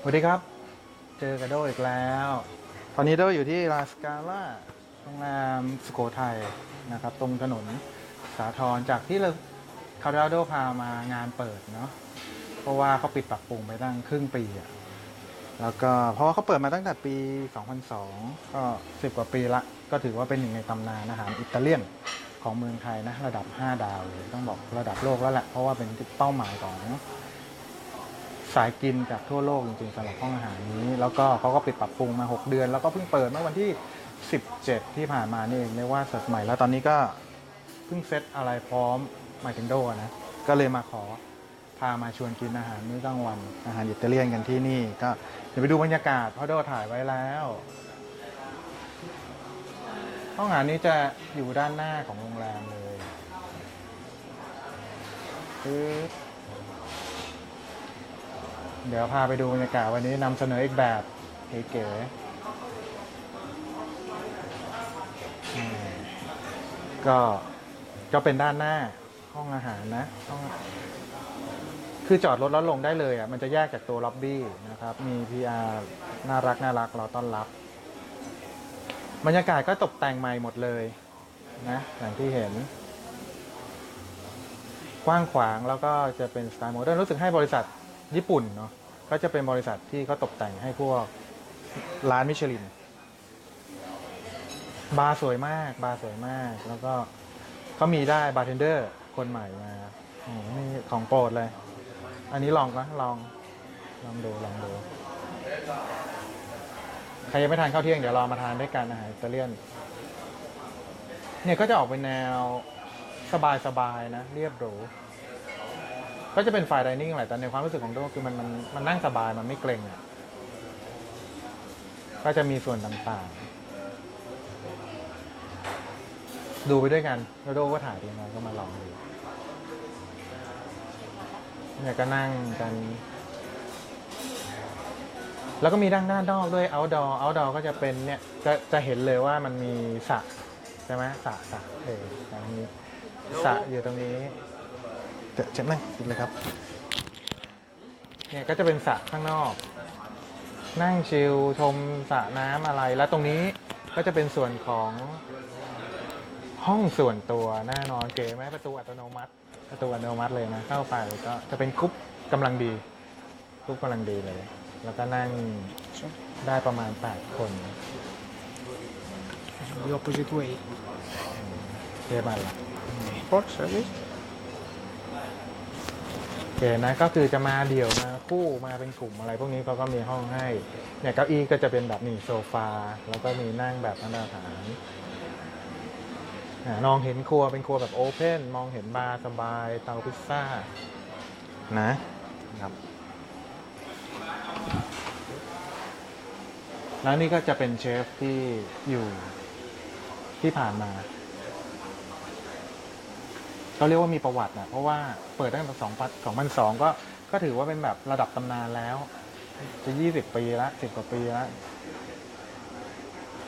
สวัสดีครับเจอกับโดอีกแล้วตอนนี้โดอยู่ที่ลาสกาล่าโรงแรมสุโขทัยนะครับตรงถนนสาทรจากที่เราคาร์โดพามางานเปิดเนาะเพราะว่าเขาปิดปรับปรุงไปตั้งครึ่งปีอะแล้วก็เพราะว่าเขาเปิดมาตั้งแต่ปี 2002 ก็10 กว่าปีละก็ถือว่าเป็นหนึ่งในตำนานอาหารอิตาเลียนของเมืองไทยนะระดับ 5 ดาวเลยต้องบอกระดับโลกแล้วแหละเพราะว่าเป็นเป้าหมายของสายกินจากทั่วโลกจริงๆสำหรับห้องอาหารนี้แล้วก็เขาก็ปิดปรับปรุงมา6 เดือนแล้วก็เพิ่งเปิดเมื่อวันที่17ที่ผ่านมานี่เองเรียกว่าสดใหม่แล้วตอนนี้ก็เพิ่งเซตอะไรพร้อมหมายถึงโดนะก็เลยมาขอพามาชวนกินอาหารมื้อกลางวันอาหารอิตาเลียนกันที่นี่ก็เดี๋ยวไปดูบรรยากาศเพราะโดถ่ายไว้แล้วห้องอาหารนี้จะอยู่ด้านหน้าของโรงแรมเลยเดี๋ยวพาไปดูบรรยากาศวันนี้นำเสนออีกแบบเก๋ๆก็เป็นด้านหน้าห้องอาหารนะคือจอดรถแล้วลงได้เลยอ่ะมันจะแยกจากตัวล็อบบี้นะครับมี PR น่ารักรอต้อนรับบรรยากาศก็ตกแต่งใหม่หมดเลยนะอย่างที่เห็นกว้างขวางแล้วก็จะเป็นสไตล์โมเดิร์นรู้สึกให้บริษัทญี่ปุ่นเนาะก็จะเป็นบริษัทที่เขาตกแต่งให้พวกร้านมิชลินบาร์สวยมากแล้วก็เขามีได้บาร์เทนเดอร์คนใหม่มาโอ้โหนี่ของโปรดเลยอันนี้ลองดูใครยังไม่ทานข้าวเที่ยงเดี๋ยวรอมาทานด้วยกันอาหารอิตาเลียนเนี่ยก็จะออกเป็นแนวสบายนะเรียบหรูก็จะเป็นไฟน์ไดนิ่งแหละแต่ในความรู้สึกของโดคือมันนั่งสบายมันไม่เกร็งอ่ะก็จะมีส่วนต่างๆดูไปด้วยกันแล้วโดก็ถ่ายยังไงก็มาลองดูเนี่ยก็นั่งกันแล้วก็มีด้านนอกด้วย outdoor ก็จะเป็นเนี่ยจะเห็นเลยว่ามันมีสระใช่ไหมสระอย่างนี้สระอยู่ตรงนี้เจ็บไหมกินเลยครับเนี่ยก็จะเป็นสระข้างนอกนั่งชิลชมสระน้ำอะไรแล้วตรงนี้ก็จะเป็นส่วนของห้องส่วนตัวแน่นอนเก๋ไหมประตูอัตโนมัติเลยนะเข้าไปก็จะเป็นกรุ๊ปกำลังดีเลยแล้วก็นั่งได้ประมาณ8 คน The opposite way. เรียบร้อยละ Port service เก๋นะก็คือจะมาเดี่ยวมาคู่มาเป็นกลุ่มอะไรพวกนี้เขาก็มีห้องให้เนี่ยเก้าอี้ก็จะเป็นแบบนี้โซฟาแล้วก็มีนั่งแบบมาตรฐานมองเห็นครัวเป็นครัวแบบโอเพนมองเห็นบาร์สบายเตาพิซซ่านะครับแล้วนี่ก็จะเป็นเชฟที่อยู่ที่ผ่านมาเขาเรียกว่ามีประวัตินะเพราะว่าเปิดตั้งแต่2002ก็ถือว่าเป็นแบบระดับตำนานแล้วจะ20 ปีละ10 กว่าปีละ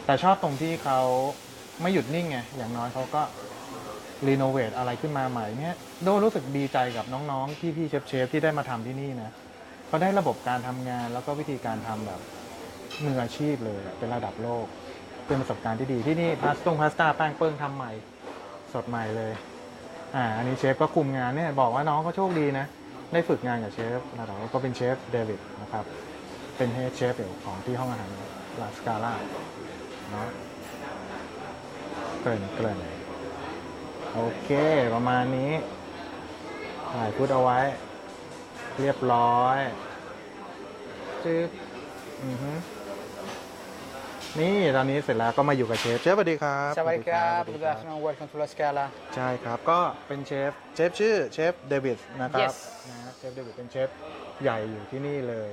แต่ชอบตรงที่เขาไม่หยุดนิ่งไงอย่างน้อยเขาก็รีโนเวทอะไรขึ้นมาใหม่เนี่ยโดรู้สึกดีใจกับน้องๆพี่เชฟที่ได้มาทำที่นี่นะเขาได้ระบบการทำงานแล้วก็วิธีการทำแบบมืออาชีพเลยเป็นระดับโลกเป็นประสบการณ์ที่ดีที่นี่พาสต้าแป้งเปิ้งทำใหม่สดใหม่เลยอันนี้เชฟก็คุมงานเนี่ยบอกว่าน้องก็โชคดีนะได้ฝึกงานกับเชฟระดับก็เป็นเชฟเดวิดนะครับเป็นเฮดเชฟของที่ห้องอาหารลาสกาล่าเนาะเกริ่นโอเคประมาณนี้ถ่ายพูดเอาไว้เรียบร้อยจึ๊บนี่ตอนนี้เสร็จแล้วก็มาอยู่กับเชฟสวัสดีครับ สวัสดีครับ Good afternoon. Welcome to La Scala. ใช่ครับก็เป็นเชฟชื่อเชฟเดวิดนะครับ Yes. นะเชฟเดวิดเป็นเชฟใหญ่อยู่ที่นี่เลย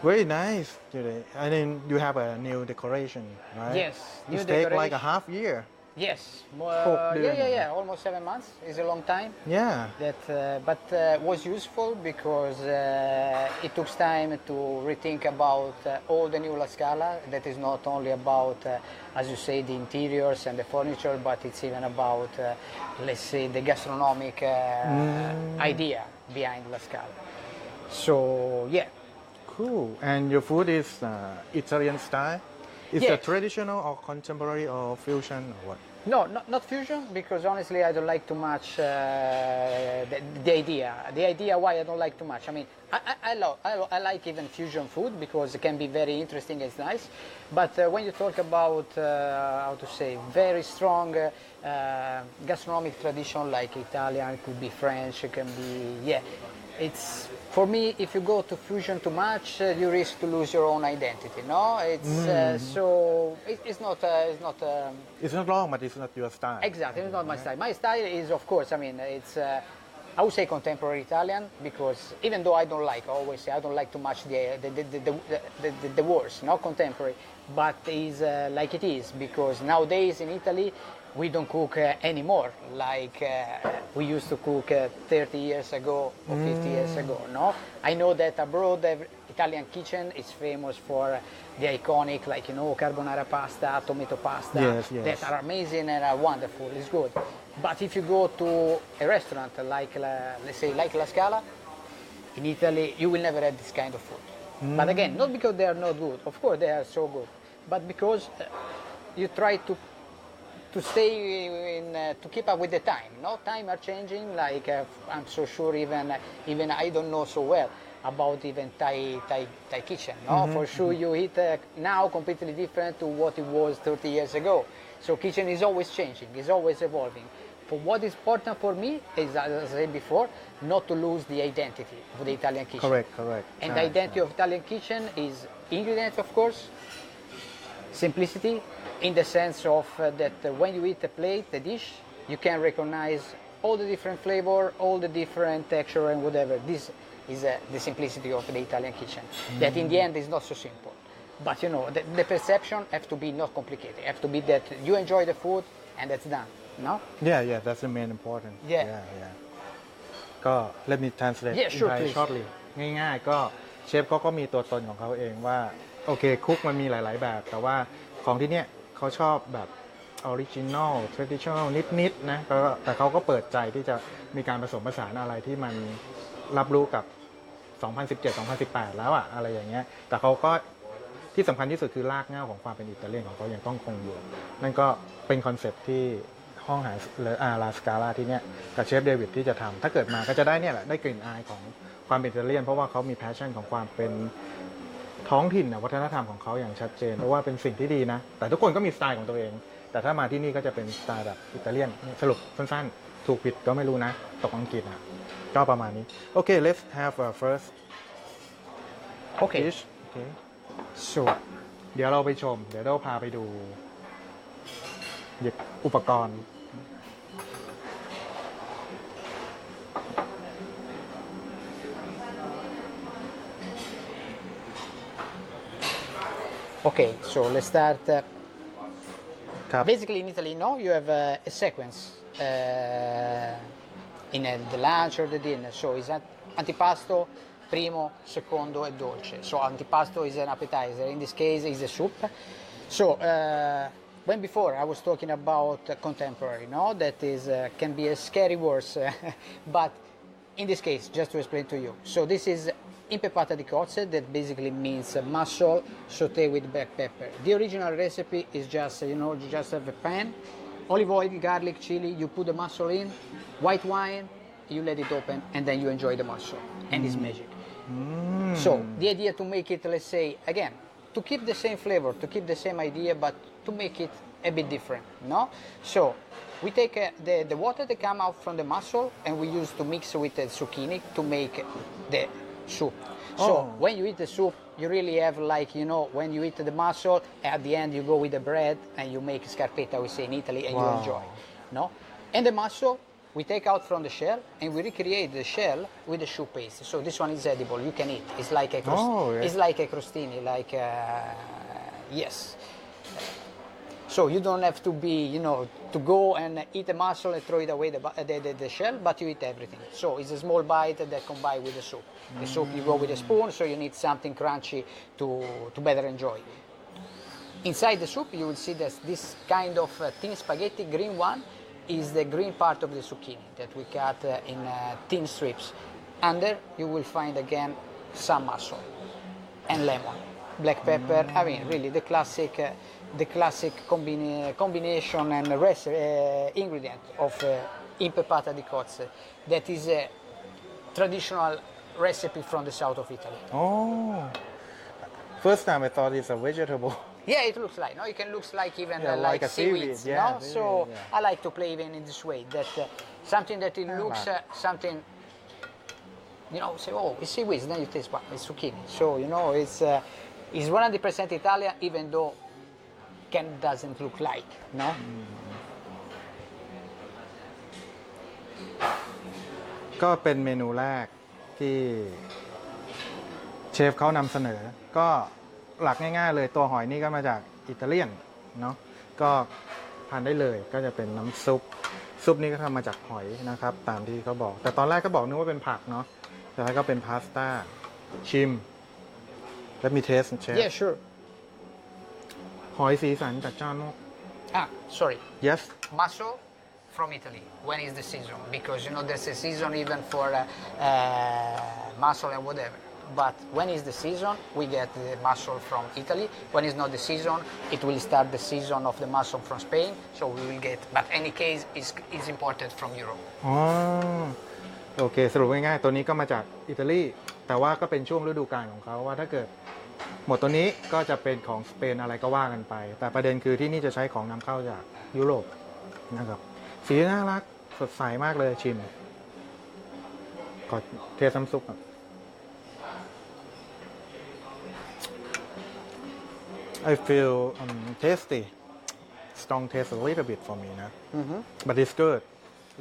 Very nice today. I mean you have a new decoration, right? Yes. It New take like decoration. a half year. Yes. 6 เดือน Yeah. Almost 7 months. It's a long time. Yeah. That, but was useful because it took time to rethink about all the new La Scala. That is not only about, as you say, the interiors and the furniture, but it's even about, let's say, the gastronomic idea behind La Scala. So yeah. Cool. And your food is Italian style? Is Yeah. it traditional or contemporary or fusion or what? No, not fusion, because honestly I don't like too much the idea. The idea why I don't like too much. I mean, I like even fusion food because it can be very interesting, it's nice. But when you talk about, how to say, very strong gastronomic tradition like Italian, it could be French, it can be, yeah. It's, for me, if you go to fusion too much, you risk to lose your own identity, no? It's, so, it's not, It's not wrong, but it's not your style. exactly, it's not my style. My style is, of course, I mean, it's, I would say contemporary Italian because even though I don't like, I always say I don't like too much the words, not contemporary, but is like it is because nowadays in Italy we don't cook anymore like we used to cook 30 years ago or 50 years ago, no? I know that abroad the Italian kitchen is famous for the iconic, like, you know, carbonara pasta, tomato pasta, Yes, yes. that are amazing and are wonderful, it's good. But if you go to a restaurant like, let's say, like La Scala, in Italy, you will never have this kind of food. But again, not because they are not good, of course they are so good, but because you try to stay in, to keep up with the time, no? Time are changing, like I'm so sure even I don't know so well about even Thai kitchen, no? For sure you eat now completely different to what it was 30 years ago. So kitchen is always changing, is always evolving. For what is important for me is, as I said before, not to lose the identity of the Italian kitchen. Correct. And the identity of Italian kitchen is ingredients, of course, simplicity, in the sense of that when you eat the plate, the dish, you can recognize all the different flavor, all the different texture and whatever. This is the simplicity of the Italian kitchen. That in the end is not so simple. But you know, the perception have to be not complicated. Have to be that you enjoy the food and that's done. No? Yeah, that's the main important. Yeah.ก็ let me translate Yeah, sure, in Thai please. shortly ง่ายๆก็เชฟเขาก็มีตัวตนของเขาเองว่าโอเคคุกมันมีหลายๆแบบ แต่ว่าของที่เนี้ยเขาชอบแบบออริจินอลทรดิชันแนลนิดๆนะแต่เขาก็เปิดใจที่จะมีการผสมผสานอะไรที่มันรับรู้กับ 2017-2018 แล้วอะอะไรอย่างเงี้ยแต่เขาก็ที่สำคัญที่สุดคือรากเหง้าของความเป็นอิตาเลียนของเขายังต้องคงอยู่นั่นก็เป็นคอนเซปต์ที่ห้องอาหารลาสกาล่าที่เนี้ยกับเชฟเดวิดที่จะทำถ้าเกิดมาก็จะได้เนี่ยแหละได้กลิ่นอายของความเป็นอิตาเลียนเพราะว่าเขามีแพชชั่นของความเป็นท้องถิ่นวัฒนธรรมของเขาอย่างชัดเจนเพราะว่าเป็นสิ่งที่ดีนะแต่ทุกคนก็มีสไตล์ของตัวเองแต่ถ้ามาที่นี่ก็จะเป็นสไตล์แบบอิตาเลียนสรุปสั้นๆถูกผิดก็ไม่รู้นะตกอังกฤษนะก็ประมาณนี้โอเค let's have a first Okay. dish okay So, เดี๋ยวเราไปชมเดี๋ยวเราพาไปดูหยิบอุปกรณ์ okay, so let's start. ครับ Basically, in Italy, no, you have a sequence in the lunch or the dinner. So it's antipasto, primo, secondo, e dolce. So antipasto is an appetizer. In this case, is a soup. So when before I was talking about contemporary, no, that is can be a scary word, but in this case, just to explain to you. So this is impepata di cozze, that basically means mussel sauté with black pepper. The original recipe is just, you know, you just have a pan, olive oil, garlic, chili, you put the mussel in, white wine, you let it open, and then you enjoy the mussel, and it's magic. So the idea to make it, let's say, again, to keep the same flavor, to keep the same idea, but to make it a bit different, no? So we take the water that come out from the mussel and we use to mix with the zucchini to make the soup. So when you eat the soup, you really have, like, you know, when you eat the mussel, at the end you go with the bread and you make scarpetta, we say in Italy, and you enjoy, no? And the mussel we take out from the shell and we recreate the shell with the choux paste. So this one is edible, you can eat. It's like a it's like a crostini, like yes. So you don't have to be, you know, to go and eat the mussel and throw it away the shell, but you eat everything. So it's a small bite that combine with the soup. The soup you go with a spoon, so you need something crunchy to better enjoy. Inside the soup you will see that this kind of thin spaghetti, green one, is the green part of the zucchini that we cut in thin strips. Under you will find again some mussel. and lemon, black pepper. I mean, really the classic combination and ingredient of impepata di cozze. That is a traditional recipe from the south of Italy. Oh, first time I thought it's a vegetable. Yeah, it looks like. No, it can look like even Yeah, like like a seaweed, seaweeds. yeah, No, seaweed, so yeah. I like to play even in this way. That something that it looks something. You know, say, oh, it's seaweeds. Then you taste, well, it's zucchini. So you know, it's 100% Italian, even though can doesn't look like. No. ก็เป็นเมนูแรกที่เชฟเขานำเสนอ ก็หลักง่ายๆเลยตัวหอยนี่ก็มาจากอิตาเลียนเนาะก็ทานได้เลยก็จะเป็นน้ำซุปนี่ก็ทำมาจากหอยนะครับตามที่เขาบอกแต่ตอนแรกก็บอกนึกว่าเป็นผักเนาะแต่ท้ายก็เป็นพาสต้าชิม Let me taste chef Yeah, sure. หอยสีสันจัดจ้านมาก Ah, sorry. Yes Mussel from Italy. When is the season? Because you know there's a season even for mussel and whatever. But when is the season, we get the mussel from Italy. When it's not the season, it will start the season of the mussel from Spain. So we will get. But any case is imported from Europe. อ๋อโอเคสรุปง่ายๆตัวนี้ก็มาจากอิตาลีแต่ว่าก็เป็นช่วงฤดูกาลของเขาว่าถ้าเกิดหมดตัวนี้ก็จะเป็นของสเปนอะไรก็ว่ากันไปแต่ประเด็นคือที่นี่จะใช้ของนำเข้าจากยุโรปนะครับสีน่ารักสดใสมากเลยชิมขอเทน้ำซุปครับ I feel tasty strong taste a little bit for meนะbut it's good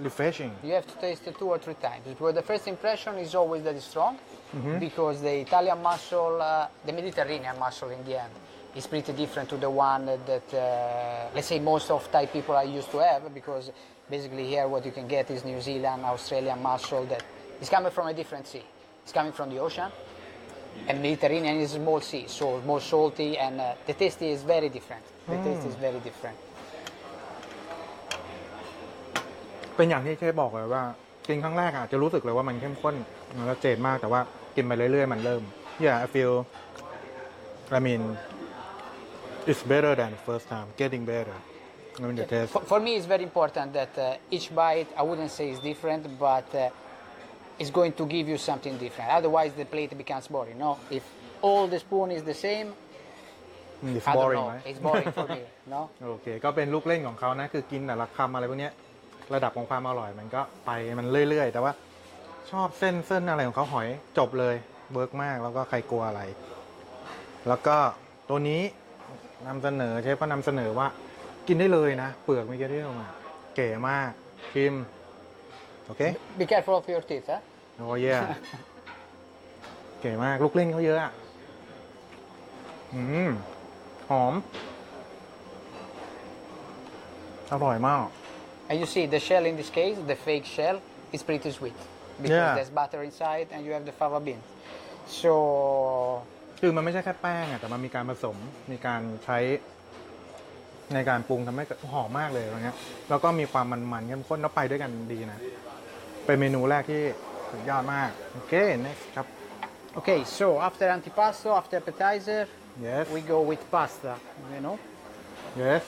refreshing You have to taste it 2 or 3 times. Because the first impression is always that it's strong, because the Italian mussel, the Mediterranean mussel in the end, is pretty different to the one that, let's say, most of Thai people are used to have, because basically here what you can get is New Zealand, Australian mussel that is coming from a different sea. It's coming from the ocean, and Mediterranean is a small sea, so more salty, and the taste is very different. The taste is very different. เป็นอย่างที่เชฟบอกเลยว่ากินครั้งแรกอาจจะรู้สึกเลยว่ามันเข้มข้นแล้วเจนมากแต่ว่ากินไปเรื่อยๆมันเริ่ม Yeah I feel I mean it's better than first time getting better I mean the taste For me, it's very important that each bite, I wouldn't say is different, but it's going to give you something different. Otherwise, the plate becomes boring. No, if all the spoon is the same, it's I don't boring know. ไหม It's boring for me. No. โอเคก็เป็นลูกเล่นของเขานะคือกินแต่ละคำอะไรพวกเนี้ยระดับของความอร่อยมันก็ไปมันเรื่อยๆแต่ว่าชอบเส้นอะไรของเขาหอยจบเลยเวิร์กมากแล้วก็ใครกลัวอะไร แล้วก็ตัวนี้นำเสนอเชฟก็นำเสนอว่ากินได้เลยนะเปลือกไม่เกี่ยวที่ออกมาเก๋มากชิมโอเค Be careful of your teeth, huh? โอ้ยเก๋มากลูกเล่นเขาเยอะอะหอมอร่อยมาก And you see the shell in this case, the fake shell, is pretty sweet because Yeah. there's butter inside and you have the fava beans. So คือมันไม่ใช่แค่แป้งอะแต่มันมีการผสมมีการใช้ในการปรุงทำให้หอมมากเลยอย่างเงี้ยแล้วก็มีความมันๆเข้มข้นแล้วไปด้วยกันดีนะเป็นเมนูแรกที่สุดยอดมากโอเค next ครับ okay, so after antipasto, after appetizer, Yes we go with pasta. You know. yes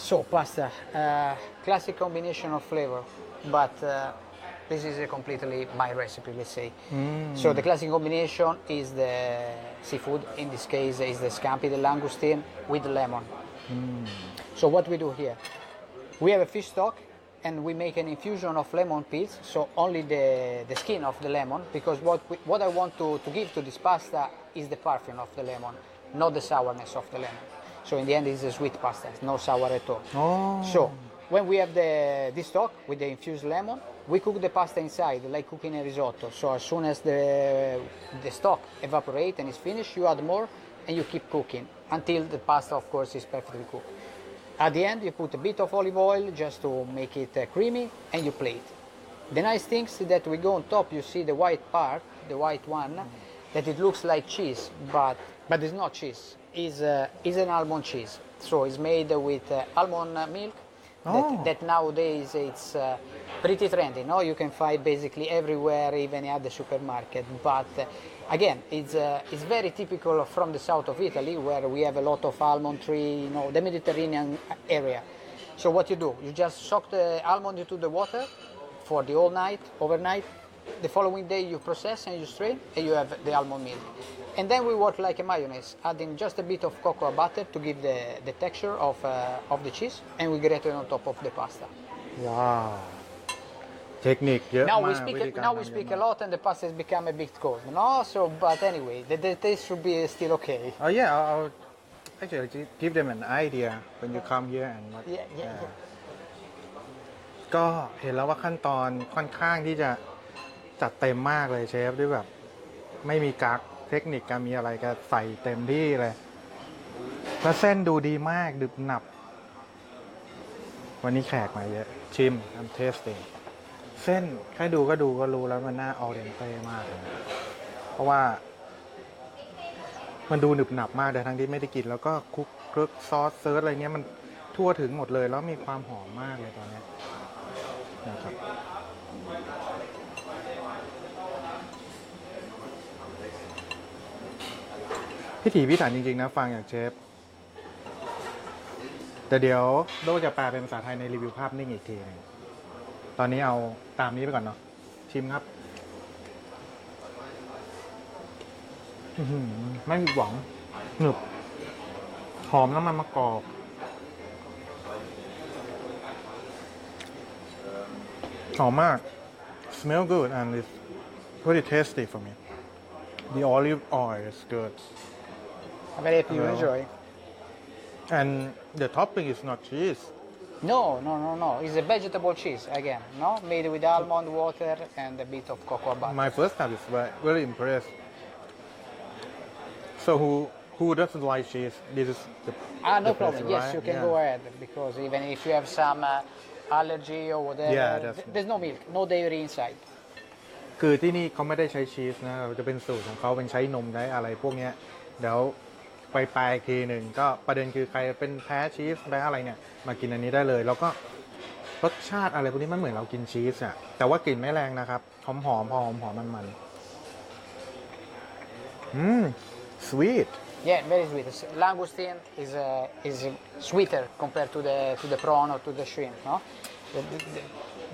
So pasta, classic combination of flavor, but this is a completely my recipe, let's say. So the classic combination is the seafood. In this case, is the scampi, the langoustine with lemon. So what we do here, we have a fish stock, and we make an infusion of lemon peels. So only the skin of the lemon, because what I want to give to this pasta is the perfume of the lemon, not the sourness of the lemon. So in the end, it's a sweet pasta, it's no sour at all. Oh. So when we have this stock with the infused lemon, we cook the pasta inside, like cooking a risotto. So as soon as the stock evaporates and is finished, you add more and you keep cooking until the pasta, of course, is perfectly cooked. At the end, you put a bit of olive oil just to make it creamy, and you plate. The nice thing is that we go on top, you see the white part, the white one, that it looks like cheese, but it's not cheese. Is an almond cheese. So it's made with almond milk. That nowadays it's pretty trendy. No, you can find basically everywhere, even at the supermarket. But Again, it's very typical from the south of Italy, where we have a lot of almond tree, you know, the Mediterranean area. So what you do, you just soak the almond into the water for the whole night, overnight. The following day you process and you strain, and you have the almond milk. And then we work like a mayonnaise, adding just a bit of cocoa butter to give the texture of the cheese, and we grate it on top of the pasta. ว้าว เทคนิคเยอะ Now มา we ก speak วิธีการ now ทำ we เยอะ speak มา a ก lot, and the pasta has become a bit cold. No, so but anyway, the taste should be still okay. Oh yeah, I'll actually give them an idea when you come here and what, Yeah. ก็เห็นแล้วว่าขั้นตอนค่อนข้างที่จะจัดเต็มมากเลยเชฟด้วยแบบ ไม่มีกักเทคนิคการมีอะไรก็ใส่เต็มที่เลยแล้วเส้นดูดีมากดึบหนับ วันนี้แขกมาเยอะชิมทำเทสติ้งเส้นแค่ดูก็รู้แล้วมันน่าออเดนเต้มากเลยเพราะว่ามันดูหนึบหนับมากแต่ทั้งที่ไม่ได้กินแล้วก็คลุกเคลือบซอสเซิร์ชอะไรเงี้ยมันทั่วถึงหมดเลยแล้วมีความหอมมากเลยตอนนี้นะครับพิถีพิถันจริงๆนะฟังอย่างเชฟแต่เดี๋ยวโดจะแปลเป็นภาษาไทยในรีวิวภาพนิ่งอีกทีนึงตอนนี้เอาตามนี้ไปก่อนเนาะชิมครับไม่ผิดหวังหนึบหอมน้ำมันมะกอกหอมมาก smell good and it's pretty tasty for me the olive oil is good I'm very happy you enjoy. and the topping is not cheese No. It's a vegetable cheese again, no? Made with almond water and a bit of cocoa butter. my first time is very impressed so who doesn't like cheese this is the No the problem. place, Yes, right? you can Yeah. go ahead because even if you have some allergy or whatever, Yeah, that's- there's no milk, no dairy inside. คือที่นี่เขาไม่ได้ใช้ชีสนะจะเป็นสูตรของเขาเป็นใช้นมใช้อะไรพวกเนี้ยเดี๋ยวไปแปลอีกทีหนึ่งก็ประเด็นคือใครเป็นแพ้ชีสแพ้อะไรเนี่ยมากินอันนี้ได้เลยแล้วก็รสชาติอะไรพวกนี้มันเหมือนเรากินชีสอะแต่ว่ากลิ่นไม่แรงนะครับหอมมันsweet Yeah, very sweet. Langoustine is sweeter compared to the prawn or to the shrimp, no?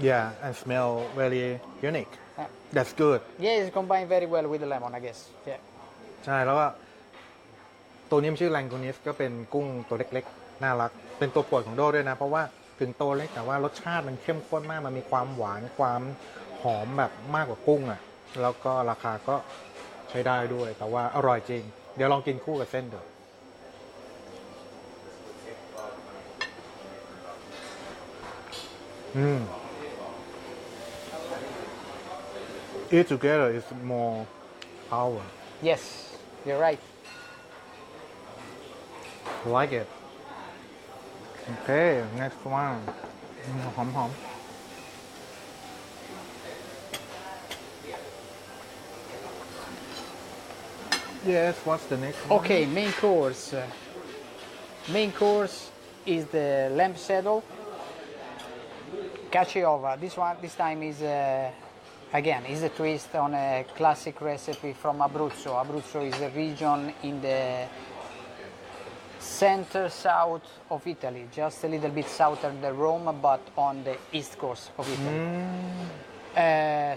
yeah and smell very unique Yeah. that's good Yeah, it's combined very well with the lemon, I guess. Yeah. ใช่แล้วก็ตัวนี้มันชื่อแลงกูนิสก็เป็นกุ้งตัวเล็กๆน่ารักเป็นตัวโปรดของโดด้วยนะเพราะว่าถึงตัวเล็กแต่ว่ารสชาติมันเข้มข้นมากมันมีความหวานความหอมแบบมากกว่ากุ้งอ่ะแล้วก็ราคาก็ใช้ได้ด้วยแต่ว่าอร่อยจริงเดี๋ยวลองกินคู่กับเส้นดูEat together is more power Yes, you're right. like it okay next one หอมyes what's the next one Okay, main course. Main course is the lamb saddle. Caciova. This time is again is a twist on a classic recipe from Abruzzo. Abruzzo is a region in the center south of Italy, just a little bit southern than Rome, but on the east coast of Italy.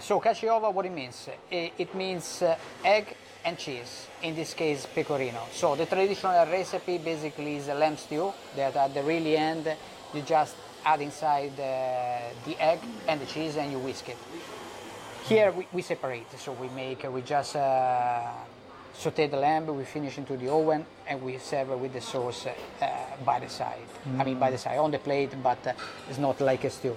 So caciova, what it means? It means egg and cheese. In this case, pecorino. So the traditional recipe basically is a lamb stew that at the really end you just add inside the egg and the cheese and you whisk it. Here we separate, so we just saute the lamb, we finish into the oven, and we serve with the sauce by the side. I mean by the side, on the plate, but it's not like a stew.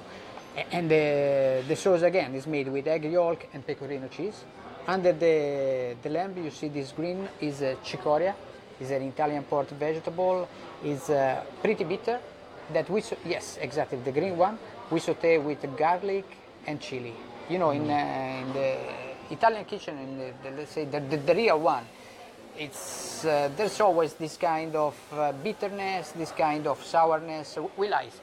And the sauce again is made with egg yolk and pecorino cheese. Under the lamb, you see this green is cicoria, is an Italian port vegetable, is pretty bitter. That yes, exactly, the green one, we saute with garlic and chili. You know, in the Italian kitchen, let's say the real one, it's there's always this kind of bitterness, this kind of sourness. We like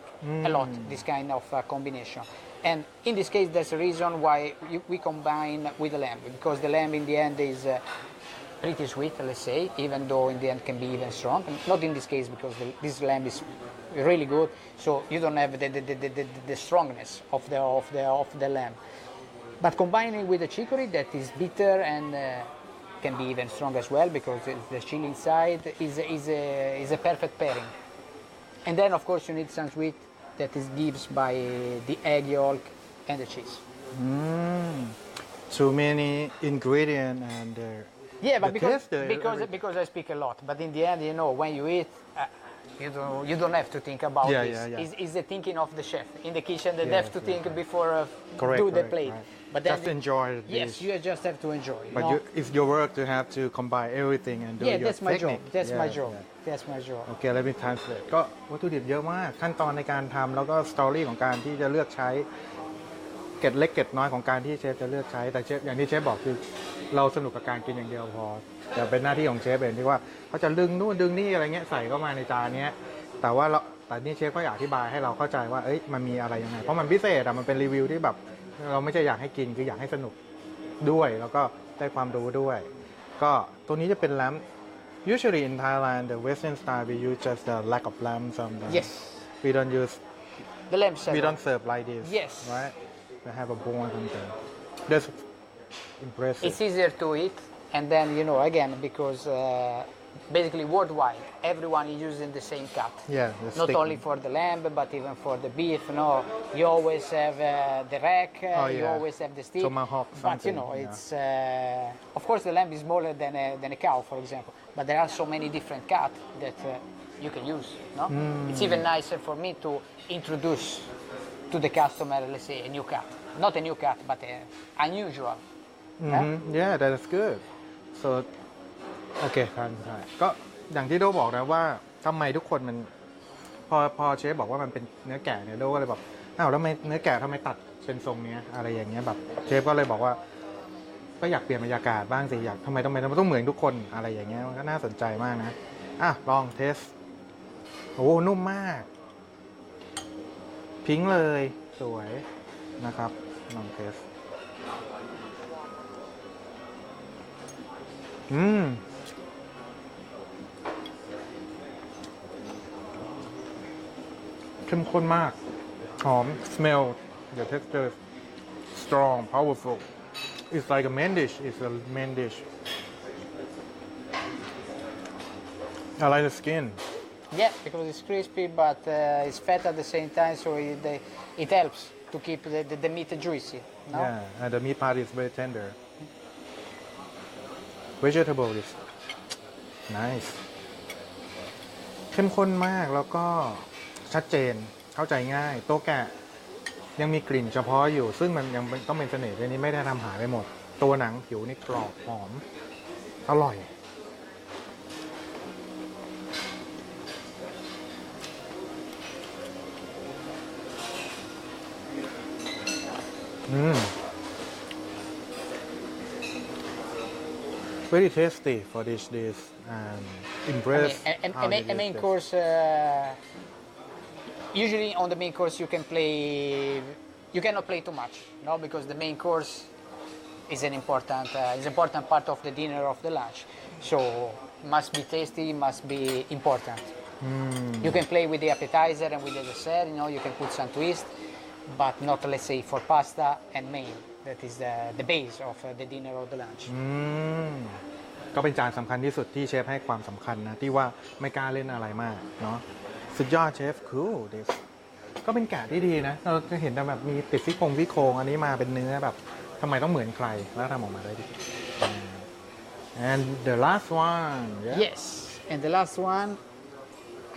a lot this kind of combination. And in this case, that's the reason why we combine with the lamb, because the lamb in the end is pretty sweet, let's say, even though in the end can be even strong. Not in this case, because this lamb is really good, so you don't have the strongness of the lamb. But combining with the chicory that is bitter and can be even strong as well, because the chili inside is a perfect pairing. And then of course you need some sweet that is given by the egg yolk and the cheese. Too many ingredients and Yeah, but the because taste, because I speak a lot. But in the end, you know, when you eat, you don't have to think about Yeah, this. yeah, yeah. It's the thinking of the chef in the kitchen. They Yes, have to think before correct, do the correct, plate. right. But then Just enjoy the Yes, dish. you just have to enjoy. But no? it's your work to have to combine everything and do Yeah, your that's my job. technique. That's my Yeah, job. yeah. That's my job. โอเคแล้วมี translate ก็วัตถุดิบเยอะมาก ขั้นตอนในการทำแล้วก็สตอรี่ของการที่จะเลือกใช้เกร็ดเล็กเกร็ดน้อยของการที่เชฟจะเลือกใช้แต่เชฟอย่างที่เชฟบอกคือเราสนุกกับการกินอย่างเดียวพอแต่เป็นหน้าที่ของเชฟเองที่ว่าเขาจะดึงนู่นดึงนี่อะไรเงี้ยใส่เข้ามาในจานเนี้ยแต่นี่เชฟก็อยากอธิบายให้เราเข้าใจว่าเอ้ยมันมีอะไรยังไงเพราะมันพิเศษอะมันเป็นรีวิวที่แบบเราไม่ใช่อยากให้กินคืออยากให้สนุกด้วยแล้วก็ได้ความรู้ด้วยก็ตัวนี้จะเป็นแลม Usually in Thailand, the Western style, we use just the lack of lamb sometimes. Yes. We don't use, The lamb we saddle. don't serve like this. Yes. Right? We have a bone something. That's impressive. It's easier to eat, and then you know again because basically worldwide everyone is using the same cut. Yeah, the Not stick. only for the lamb but even for the beef. No, you always have the rack. You yeah. always have the stick. Tomahawk, But you something, know, yeah. it's of course the lamb is smaller than a cow, for example. But there are so many different cuts that you can use. No, it's even nicer for me to introduce to the customer, let's say, a new cut. Not a new cut, but unusual. Yeah, that's good. So, โอเคครับก็อย่างที่โดบอกนะว่าทำไมทุกคนมันพอเชฟบอกว่ามันเป็นเนื้อแกะเนี่ยโดก็เลยบอกอ้าวแล้วทำไมเนื้อแกะทำไมตัดเป็นทรงเนี้ยอะไรอย่างเงี้ยแบบเชฟก็เลยบอกว่าก็อยากเปลี่ยนบรรยากาศบ้างสิอยากทำไมต้องเหมือนทุกคนอะไรอย่างเงี้ยมันก็น่าสนใจมากนะอ่ะลองเทสโอ้นุ่มมากพิงค์เลยสวยนะครับลองเทสเข้มข้นมากหอม smell the texture strong powerful it's like a main dish it's a main dish I like the skin Yeah, because it's crispy, but it's fat at the same time, so it helps to keep the meat juicy. No? yeah and the meat part is very tender vegetable is nice เข้มข้นมากแล้วก็ชัดเจนเข้าใจง่ายโตแกะยังมีกลิ่นเฉพาะอยู่ซึ่งมันยังต้องเป็นเสน่ห์ในนี้ไม่ได้ทำหายไปหมดตัวหนังผิวนี่กรอบหอมอร่อยvery tasty for this dish and impressed how A they main use course, usually on the main course you cannot play too much, no, because the main course is an important part of the dinner of the lunch, so must be tasty, must be important. You can play with the appetizer and with the dessert, you know, you can put some twist, but not, let's say, for pasta and main. That is the base of the dinner or the lunch. ก็เป็นจานสำคัญที่สุดที่เชฟให้ความสำคัญนะที่ว่าไม่กล้าเล่นอะไรมากเนาะสุดยอดเชฟคูลดิสก็เป็นแกะที่ดีนะเราจะเห็นแต่แบบมีติดซี่โครงอันนี้มาเป็นเนื้อแบบทำไมต้องเหมือนใครแล้วทำออกมาได้ดี and the last one yeah. Yes, and the last one,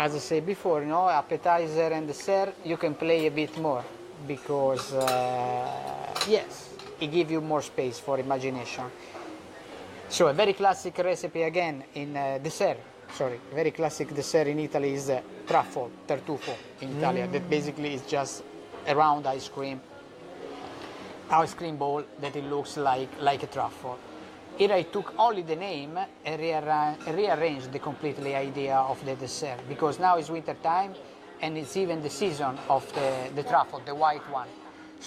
as I said before, you know, appetizer and dessert, you can play a bit more because, yes, it gives you more space for imagination. So a very classic recipe again in dessert, very classic dessert in Italy is truffle, tartufo in Italian. That basically is just a round ice cream bowl that it looks like a truffle. Here I took only the name and rearranged the completely idea of the dessert because now it's winter time and it's even the season of the truffle, the white one.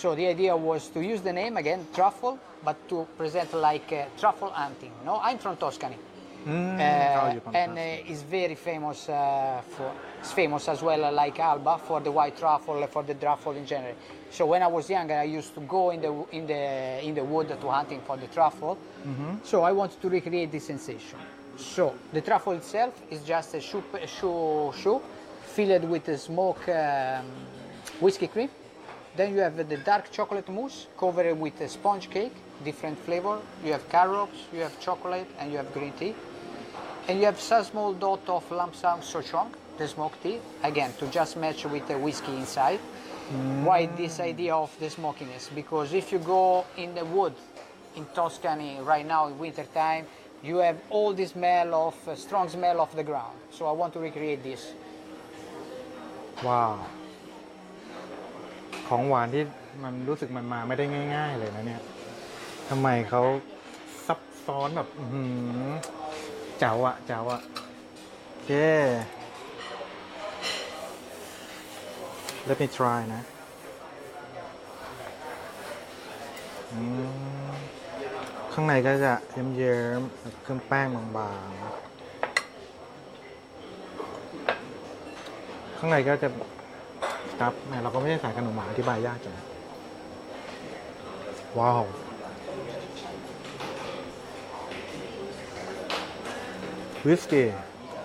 So the idea was to use the name again, truffle, but to present like truffle hunting. No, I'm from Tuscany. And it's very famous it's famous as well like Alba for the white truffle, for the truffle in general. So when I was younger, I used to go in the wood to hunting for the truffle. So I wanted to recreate this sensation. So the truffle itself is just a shoe filled with a smoked whiskey cream. Then you have the dark chocolate mousse covered with a sponge cake, different flavor. You have carrots, you have chocolate, and you have green tea. And you have some small dot of lump sum souchong, the smoked tea, again to just match with the whiskey inside. Why this idea of the smokiness? Because if you go in the wood in Tuscany right now in winter time, you have all the smell of strong smell of the ground. So I want to recreate this. ว้าวของหวานที่มันรู้สึกมันมาไม่ได้ง่ายๆเลยนะเนี่ยทำไมเขาซับซ้อนแบบเจ๋วอะเจ๋วอะโอเค Let me try นะข้างในก็จะเยิ้มๆเครื่องแป้งบางๆข้างในก็จะครับเราก็ไม่ได้ใส่ขนมหวานอธิบายยากจังว้าววิสกี้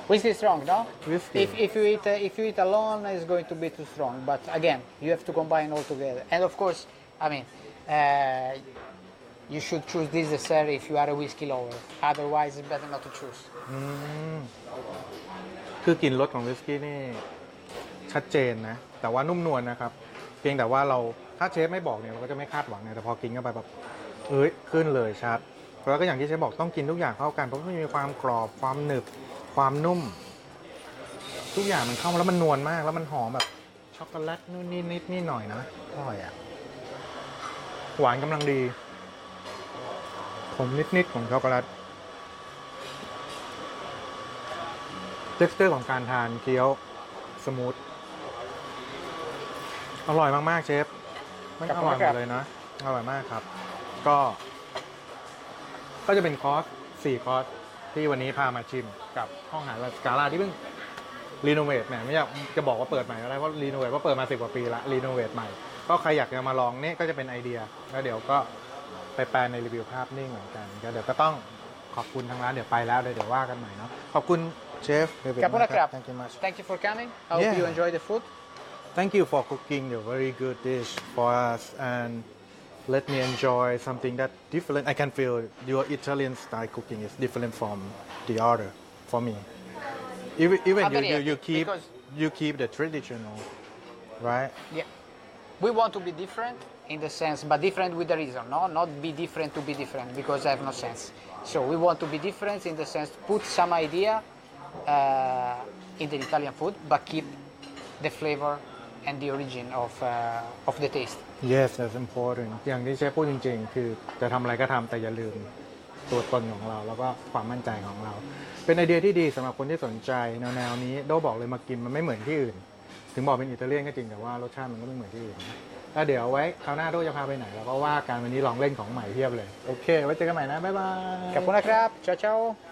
Whiskey is strong, no? Whiskey. If you eat alone, it's going to be too strong. But again, you have to combine all together. And of course, I mean, you should choose this dessert if you are a whiskey lover. Otherwise, it's better not to choose. คือกลิ่นรสของวิสกี้นี่ชัดเจนนะแต่ว่านุ่มนวลนะครับเพียงแต่ว่าเราถ้าเชฟไม่บอกเนี่ยเราก็จะไม่คาดหวังไงแต่พอกินเข้าไปแบบขึ้นเลยชัดแล้วก็อย่างที่เชฟบอกต้องกินทุกอย่างเข้ากันเพราะมันมีความกรอบความหนึบความนุ่มทุกอย่างมันเข้ามาแล้วมันนวลมากแล้วมันหอมแบบช็อกโกแลตนู่นนี่นิดนี่หน่อยนะอร่อยอ่ะหวานกำลังดีขมนิดๆของช็อกโกแลตเท็กซ์เจอร์ของการทานเคี้ยวสมูทอร่อยมากๆเชฟไม่อร่อยหมดเลยนะอร่อยมากครับก็จะเป็นคอร์ส4คอร์สที่วันนี้พามาชิมกับห้องอาหารสกาล่าที่เพิ่งรีโนเวทไม่อยากจะบอกว่าเปิดใหม่อะไรเพราะรีโนเวทว่าเปิดมา10 กว่าปีละรีโนเวทใหม่ก็ใครอยากจะมาลองนี่ก็จะเป็นไอเดียแล้วเดี๋ยวก็ไปแปลในรีวิวภาพนิ่งเหมือนกันเดี๋ยวก็ต้องขอบคุณทางร้านเดี๋ยวไปแล้วเดี๋ยวว่ากันใหม่เนาะขอบคุณเชฟKapuna Krab. Thank you much. Thank you for coming. I hope you enjoy the food. Thank you for cooking a very good dish for us and let me enjoy something that different. I can feel your Italian style cooking is different from the other for me. Even you keep the traditional, right? Yeah. We want to be different in the sense, but different with the reason, no? Not be different to be different because I have no sense. So we want to be different in the sense to put some idea in the Italian food, but keep the flavor and the origin of the taste. Yes, that's important. อย่างที่เชฟพูดจริงๆ คือจะทำอะไรก็ทำแต่อย่าลืมตัวตนของเราแล้วก็ความมั่นใจของเรา เป็นไอเดียที่ดีสำหรับคนที่สนใจแนวนี้โดบอกเลยมากินมันไม่เหมือนที่อื่น ถึงบอกเป็นอิตาเลียนก็จริงแต่ว่ารสชาติมันก็ไม่เหมือนที่อื่นนะแล้วเดี๋ยวไว้คราวหน้าโดจะพาไปไหนเราก็ว่ากันวันนี้ลองเล่นของใหม่เพียบเลยโอเคไว้เจอกันใหม่นะบ๊ายบาย Kapuna Krab. Ciao ciao.